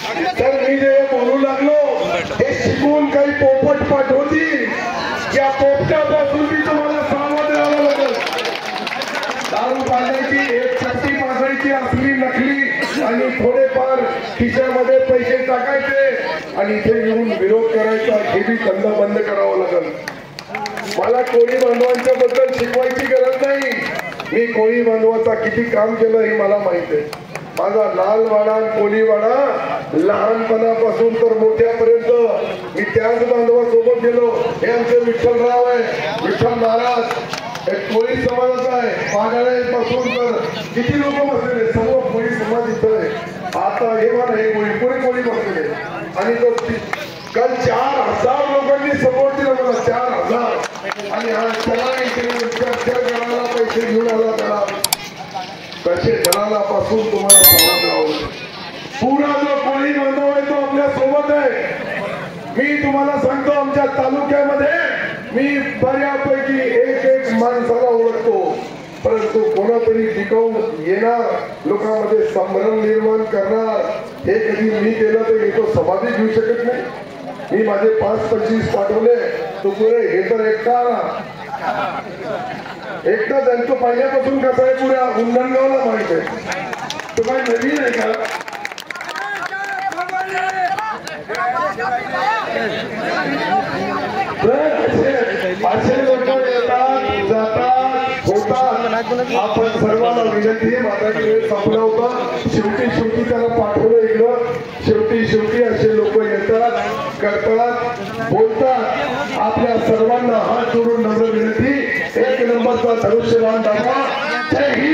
तर मी जे बोलू लागलो हे शिकून काही पोपट पाठवतील, या पोपटापासून मी तुम्हाला सावध राहावं लागेल. दारू पाजायची, एक चट्टी पाजायची असली नकली आणि थोडेफार खिशामध्ये पैसे टाकायचे आणि इथे येऊन विरोध करायचा, हे बी धंदा बंद करावं लागेल. मला कोळी बांधवांच्या बद्दल शिकवायची गरज नाही. मी कोळी बांधवाचा किती काम केलं हे मला माहित आहे. माझा लालवाडा कोळीवाडा लहानपणापासून तर मोठ्यापर्यंत मी त्याच बांधवासोबत गेलो. हे आमचे विठ्ठलराव आहे, विठ्ठल महाराज, हे कोळी समाजाचा आहे. पागाळ्यापासून तर किती लोक बसलेले, सर्व कोळी समाज इथं आहे. आता हे मला हे कोळी बसलेले आणि तो काल 4000 लोकांनी सपोर्ट दिला मला, 4000. आणि हा चला चर्चा करायला पैसे घेऊन आला त्याला तसे जनालापासून तुम्हाला सावध राहावं. पुरा जो कोळी बांधव आहे तो आपल्या सोबत आहे. मी तुम्हाला सांगतो आमच्या तालुक्यामध्ये मी बऱ्यापैकी एक माणसाला ओळखतो, परंतु कोणातरी टिकवून येणार, लोकांमध्ये संभ्रम निर्माण करणार, हे कधी मी केलं तर तो समाधी घेऊ शकत नाही. मी माझे 5-25 पाठवले, तो पुढे हे तर एकटा त्यांचं पहिल्यापासून कसं आहे पुऱ्या उंडणगावला माहित आहे. तो काय नवीन आहे का? असे लोक येतात जातात होतात. आपण सर्वांना विनंती, माझा वेळ संपला होता. शेवटी त्याला पाठवलं इकडं. शेवटी असे लोक येतात, करतात, बोलतात. आपल्या सर्वांना हात जोडून नम्र विनंती, 1 नंबरचा धनुष्यबाण दाखवा. जय हिंद.